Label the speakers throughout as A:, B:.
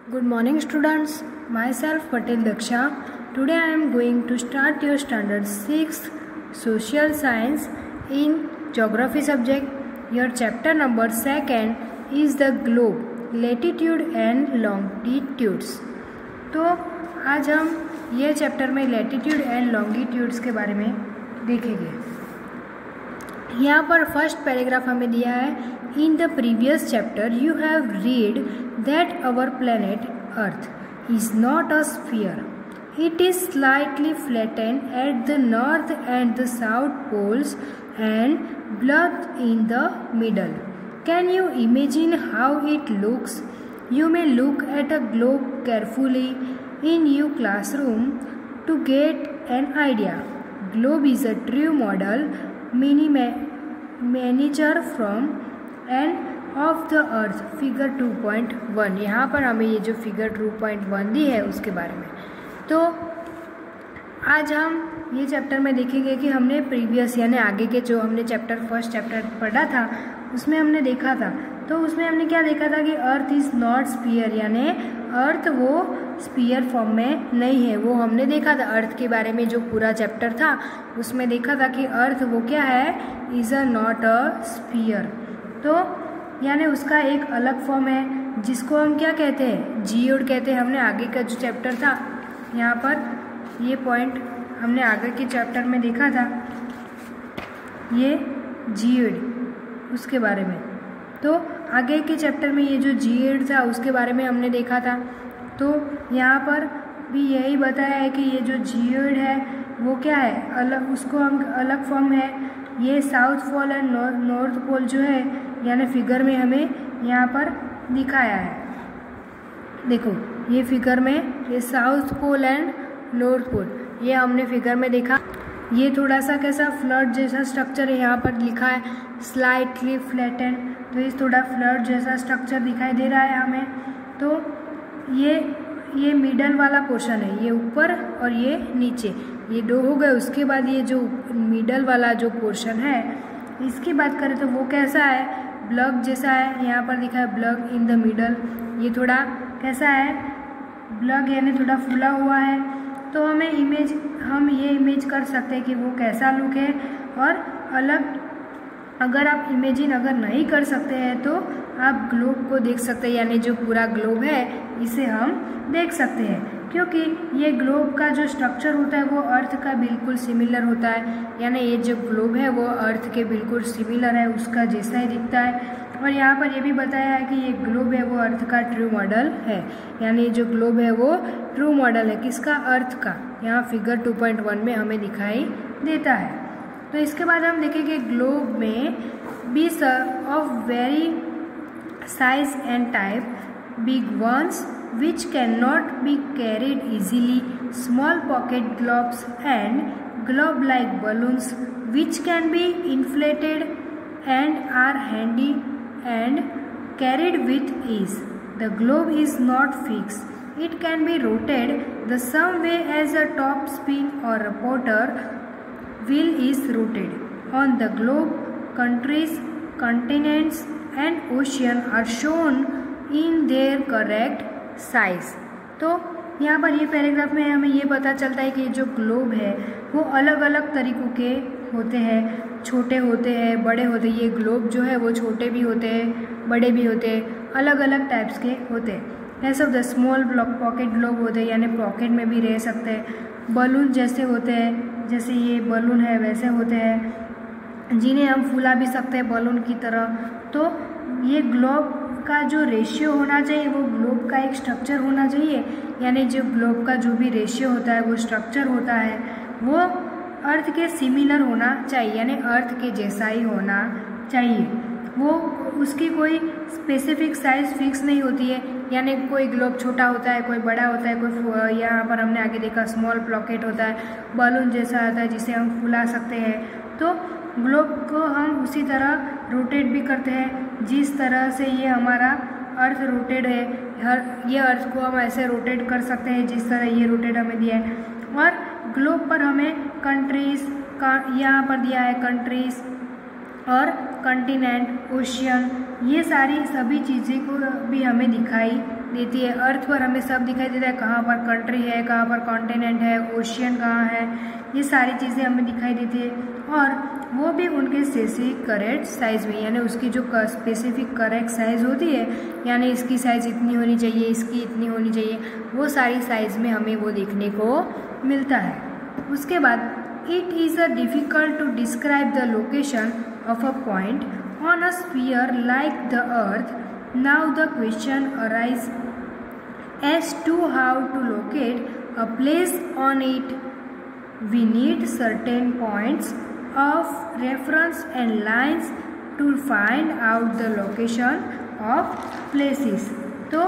A: Good morning students, myself Patel Daksha. Today I am going to start your standard 6 social science in geography subject. Your chapter number 2 is the globe, latitude and longitudes. तो आज हम ये chapter में latitude and longitudes के बारे में देखेंगे। यहाँ पर फर्स्ट पैराग्राफ हमें दिया है, in the previous chapter you have read that our planet Earth is not a sphere, it is slightly flattened at the north and the south poles and blocked in the middle. Can you imagine how it looks? You may look at a globe carefully in your classroom to get an idea. Globe is a true model miniature from and of the earth. Figure 2.1. यहाँ पर हमें ये जो figure 2.1 दी है उसके बारे में। तो आज हम ये चैप्टर में देखेंगे कि हमने प्रीवियस यानी आगे के जो हमने फर्स्ट चैप्टर पढ़ा था उसमें हमने देखा था, तो उसमें हमने क्या देखा था कि अर्थ इज़ नॉट स्फीयर, यानी अर्थ वो स्फीयर फॉर्म में नहीं है। वो हमने देखा था अर्थ के बारे में, जो पूरा चैप्टर था उसमें देखा था कि अर्थ वो क्या है, is a not a sphere. तो यानी उसका एक अलग फॉर्म है जिसको हम क्या कहते हैं, जियोड कहते हैं। हमने आगे का जो चैप्टर था यहाँ पर ये पॉइंट हमने आगे के चैप्टर में देखा था, ये जियोड उसके बारे में। तो आगे के चैप्टर में ये जो जियोड था उसके बारे में हमने देखा था। तो यहाँ पर भी यही बताया है कि ये जो जियोड है वो क्या है, अलग, उसको हम अलग फॉर्म है। ये south pole and north pole जो है यानी फिगर में हमें यहाँ पर दिखाया है। देखो ये फिगर में ये south pole and north pole ये हमने फिगर में देखा। ये थोड़ा सा कैसा फ्लड जैसा स्ट्रक्चर है, यहाँ पर लिखा है स्लाइटली फ्लैटेंड, तो ये थोड़ा फ्लड जैसा स्ट्रक्चर दिखाई दे रहा है हमें। तो ये मिडल वाला पोर्शन है, ये ऊपर और ये नीचे, ये दो हो गए। उसके बाद ये जो मिडल वाला जो पोर्शन है इसकी बात करें तो वो कैसा है, ब्लॉक जैसा है। यहाँ पर दिखा है ब्लॉक इन द मिडल, ये थोड़ा कैसा है, ब्लॉक यानी थोड़ा फूला हुआ है। तो हम ये इमेज कर सकते हैं कि वो कैसा लुक है। और अलग अगर आप इमेजिन अगर नहीं कर सकते हैं तो आप ग्लोब को देख सकते हैं, यानी जो पूरा ग्लोब है इसे हम देख सकते हैं, क्योंकि ये ग्लोब का जो स्ट्रक्चर होता है वो अर्थ का बिल्कुल सिमिलर होता है। यानी ये जो ग्लोब है वो अर्थ के बिल्कुल सिमिलर है, उसका जैसा ही दिखता है। और यहाँ पर ये भी बताया है कि ये ग्लोब है वो अर्थ का ट्रू मॉडल है, यानी जो ग्लोब है वो ट्रू मॉडल है किसका, अर्थ का। यहाँ फिगर 2.1 में हमें दिखाई देता है। तो इसके बाद हम देखेंगे ग्लोब में बीस of very size and type, big ones which cannot be carried easily, small pocket globes and globe-like balloons which can be inflated and are handy and carried with ease. The globe is not fixed. It can be rotated the same way as a top spin or a rotor wheel is rotated. On the globe, countries, continents and ocean are shown in their correct size. तो यहाँ पर ये paragraph में हमें ये पता चलता है कि जो ग्लोब है वो अलग अलग तरीक़ों के होते हैं, छोटे होते हैं, बड़े होते हैं। ये ग्लोब जो है वो छोटे भी होते हैं, बड़े भी होते हैं, अलग अलग टाइप्स के होते हैं। ऐसे होते हैं स्मॉल पॉकेट ग्लोब होते हैं, यानी पॉकेट में भी रह सकते हैं। बलून जैसे होते हैं, जैसे ये बलून है वैसे होते हैं, जिन्हें हम फुला भी सकते हैं बलून की तरह। तो ये ग्लोब का जो रेशियो होना चाहिए वो ग्लोब का एक स्ट्रक्चर होना चाहिए, यानी जो ग्लोब का जो भी रेशियो होता है वो स्ट्रक्चर होता है वो अर्थ के सिमिलर होना चाहिए, यानी अर्थ के जैसा ही होना चाहिए। वो उसकी कोई स्पेसिफिक साइज फिक्स नहीं होती है, यानी कोई ग्लोब छोटा होता है, कोई बड़ा होता है, कोई यहाँ पर हमने आगे देखा स्मॉल पॉकेट होता है, बलून जैसा होता है जिसे हम फुला सकते हैं। तो ग्लोब को हम उसी तरह रोटेट भी करते हैं जिस तरह से ये हमारा अर्थ रोटेट है। ये अर्थ को हम ऐसे रोटेट कर सकते हैं जिस तरह ये रोटेट हमें दिया है। और ग्लोब पर हमें कंट्रीज़ का यहाँ पर दिया है, कंट्रीज़ और कंटिनेंट, ओशियन, ये सारी सभी चीज़ें को भी हमें दिखाई देती है। अर्थ पर हमें सब दिखाई देता है, कहाँ पर कंट्री है, कहाँ पर कॉन्टिनेंट है, ओशियन कहाँ है, ये सारी चीज़ें हमें दिखाई देती है। और वो भी उनके स्पेसिफिक करेक्ट साइज़ में, यानी उसकी जो स्पेसिफिक करेक्ट साइज़ होती है, यानी इसकी साइज़ इतनी होनी चाहिए, इसकी इतनी होनी चाहिए, वो सारी साइज़ में हमें वो देखने को मिलता है। उसके बाद it is difficult to describe the location of a point on a sphere like the earth. Now the question arise as to how to locate a place on it. We need certain points of reference and lines to find out the location of places। तो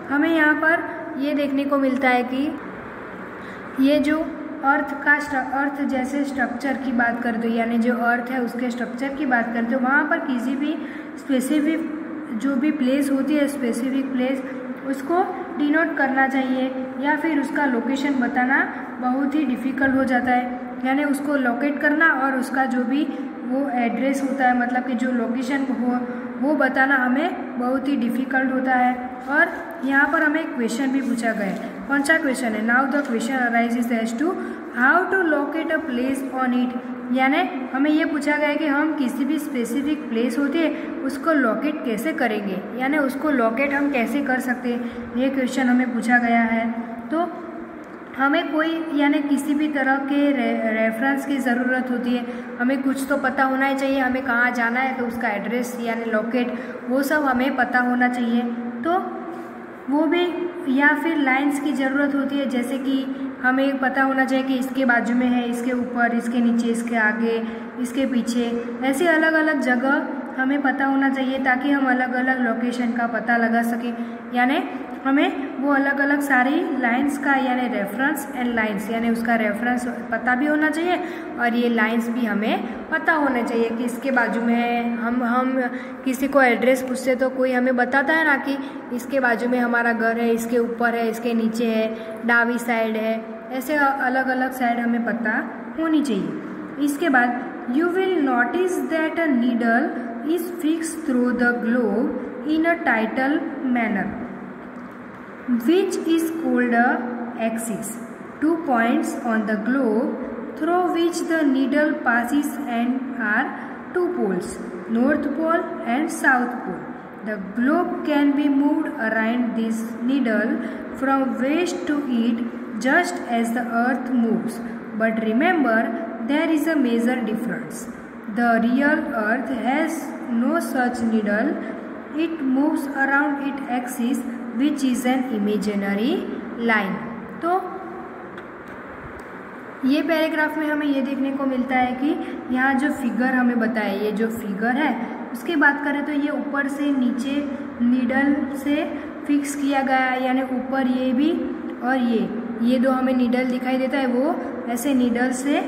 A: हमें यहाँ पर ये देखने को मिलता है कि ये जो अर्थ जैसे स्ट्रक्चर की बात करते हो, यानी जो अर्थ है उसके स्ट्रक्चर की बात करते हो, वहाँ पर किसी भी स्पेसिफिक जो भी प्लेस होती है, स्पेसिफिक प्लेस, उसको डिनोट करना चाहिए या फिर उसका लोकेशन बताना बहुत ही डिफ़िकल्ट हो जाता है। यानी उसको लोकेट करना और उसका जो भी वो एड्रेस होता है, मतलब कि जो लोकेशन हो वो बताना हमें बहुत ही डिफ़िकल्ट होता है। और यहाँ पर हमें क्वेश्चन भी पूछा गया है। कौन सा क्वेश्चन है? Now the question arises as to how to locate a place on it. यानी हमें ये पूछा गया है कि हम किसी भी स्पेसिफिक प्लेस होती है उसको लोकेट कैसे करेंगे, यानी उसको लोकेट हम कैसे कर सकते हैं, ये क्वेश्चन हमें पूछा गया है। तो हमें कोई यानी किसी भी तरह के रेफरेंस की ज़रूरत होती है, हमें कुछ तो पता होना ही चाहिए, हमें कहाँ जाना है तो उसका एड्रेस यानी लोकेट वो सब हमें पता होना चाहिए। तो वो भी या फिर लाइंस की ज़रूरत होती है, जैसे कि हमें पता होना चाहिए कि इसके बाजू में है, इसके ऊपर, इसके नीचे, इसके आगे, इसके पीछे, ऐसे अलग अलग जगह हमें पता होना चाहिए ताकि हम अलग अलग लोकेशन का पता लगा सकें। यानी हमें वो अलग अलग सारी लाइंस का यानी रेफरेंस एंड लाइंस यानी उसका रेफरेंस पता भी होना चाहिए और ये लाइंस भी हमें पता होना चाहिए कि इसके बाजू में है। हम किसी को एड्रेस पूछते तो कोई हमें बताता है ना कि इसके बाजू में हमारा घर है, इसके ऊपर है, इसके नीचे है, डावी साइड है, ऐसे अलग अलग साइड हमें पता होनी चाहिए। इसके बाद you will notice that a needle is fixed through the globe in a tidal manner, which is called a axis. 2 points on the globe through which the needle passes and are 2 poles, North Pole and South Pole. The globe can be moved around this needle from west to east just as the earth moves. But remember, there is a major difference. The real earth has no such needle. It moves around its axis, which is an imaginary line. तो ये paragraph में हमें ये देखने को मिलता है कि यहाँ जो फिगर हमें बताया, ये जो फिगर है उसकी बात करें तो ये ऊपर से नीचे नीडल से फिक्स किया गया है, यानी ऊपर ये भी और ये दो हमें नीडल दिखाई देता है, वो ऐसे नीडल से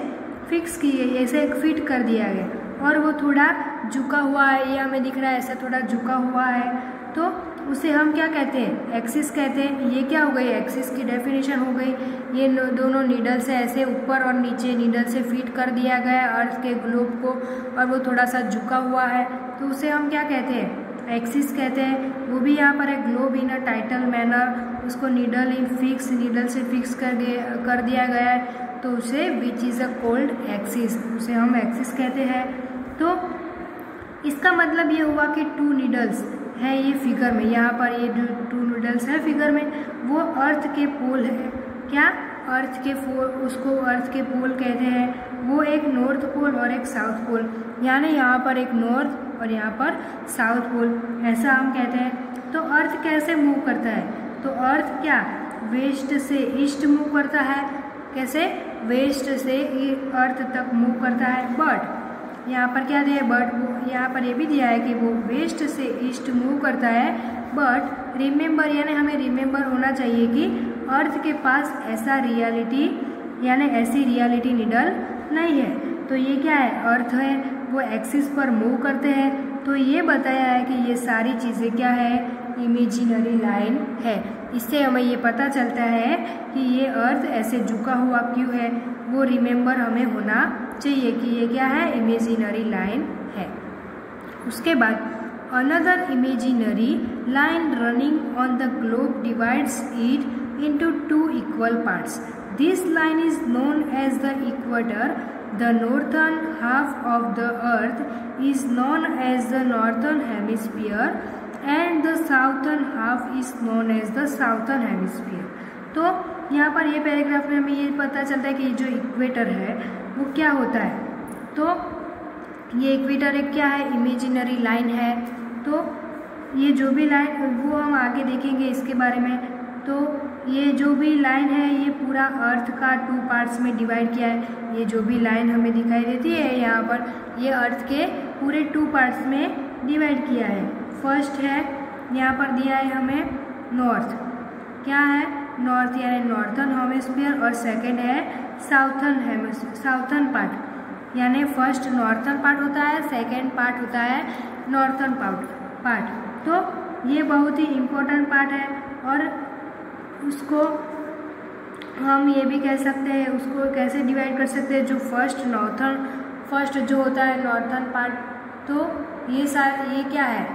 A: फिक्स किए, ऐसे फिट कर दिया गया और वो थोड़ा झुका हुआ है, ये हमें दिख रहा है ऐसा थोड़ा झुका हुआ है, तो उसे हम क्या कहते हैं? एक्सिस कहते हैं। ये क्या हो गई? एक्सिस की डेफिनेशन हो गई। ये दोनों नीडल से ऐसे ऊपर और नीचे नीडल से फिट कर दिया गया है अर्थ के ग्लोब को और वो थोड़ा सा झुका हुआ है, तो उसे हम क्या कहते हैं? एक्सिस कहते हैं। वो भी यहाँ पर है globe in a title manner, उसको नीडल से फिक्स कर दिया गया है, तो उसे which is a cold axis, उसे हम एक्सिस कहते हैं। तो इसका मतलब ये हुआ कि 2 नीडल्स है ये फिगर में, यहाँ पर ये जो 2 नीडल्स है फिगर में वो अर्थ के पोल है। क्या? अर्थ के उसको अर्थ के पोल कहते हैं। वो एक नॉर्थ पोल और एक साउथ पोल, यानी यहाँ पर एक नॉर्थ और यहाँ पर साउथ पोल, ऐसा हम कहते हैं। तो अर्थ कैसे मूव करता है? तो अर्थ क्या वेस्ट से ईस्ट मूव करता है। कैसे? वेस्ट से अर्थ तक मूव करता है। बट यहाँ पर क्या दिया है? बट यहाँ पर ये भी दिया है कि वो वेस्ट से ईस्ट मूव करता है। बट रिमेंबर, यानी हमें रिमेंबर होना चाहिए कि अर्थ के पास ऐसा रियलिटी यानी ऐसी रियलिटी नीडल नहीं है। तो ये क्या है? अर्थ है, वो एक्सिस पर मूव करते हैं। तो ये बताया है कि ये सारी चीज़ें क्या है? इमेजिनरी लाइन है। इससे हमें ये पता चलता है कि ये अर्थ ऐसे झुका हुआ क्यों है, वो रिमेंबर हमें होना चाहिए कि ये क्या है? इमेजिनरी लाइन है। उसके बाद Another imaginary line running on the globe divides it into two equal parts. This line is known as the equator. The northern half of the earth is known as the northern hemisphere and the southern half is known as the southern hemisphere. तो यहाँ पर ये paragraph में हमें ये पता चलता है कि जो इक्वेटर है वो क्या होता है। तो ये इक्वेटर एक क्या है, इमेजिनरी लाइन है। तो ये जो भी लाइन वो हम आगे देखेंगे इसके बारे में। तो ये जो भी लाइन है ये पूरा अर्थ का 2 पार्ट्स में डिवाइड किया है। ये जो भी लाइन हमें दिखाई देती है यहाँ पर ये अर्थ के पूरे 2 पार्ट्स में डिवाइड किया है। फर्स्ट है यहाँ पर दिया है हमें नॉर्थ, क्या है नॉर्थ यानी नॉर्थन हेमिस्फीयर, और सेकंड है साउथर्न पार्ट यानी फर्स्ट नॉर्थन पार्ट होता है, सेकंड पार्ट होता है नॉर्थन पार्ट। तो ये बहुत ही इम्पोर्टेंट पार्ट है और उसको हम ये भी कह सकते हैं, उसको कैसे डिवाइड कर सकते हैं, जो फर्स्ट जो होता है नॉर्थन पार्ट। तो ये क्या है,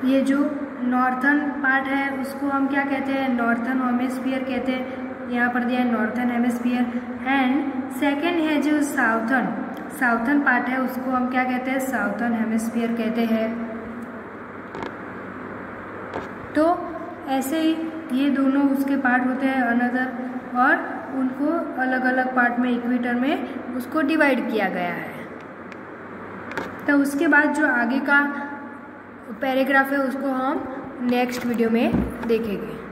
A: ये जो नॉर्थन पार्ट है उसको हम क्या कहते हैं, नॉर्थन हेमिस्फीयर कहते हैं। यहाँ पर दिया है नॉर्थन हेमिस्फीयर। एंड सेकेंड है जो साउथर्न पार्ट है उसको हम क्या कहते हैं, साउथर्न हेमिस्फीयर कहते हैं। तो ऐसे ही ये दोनों उसके पार्ट होते हैं अनदर, और उनको अलग अलग पार्ट में इक्वेटर में उसको डिवाइड किया गया है। तो उसके बाद जो आगे का पैराग्राफ है उसको हम नेक्स्ट वीडियो में देखेंगे।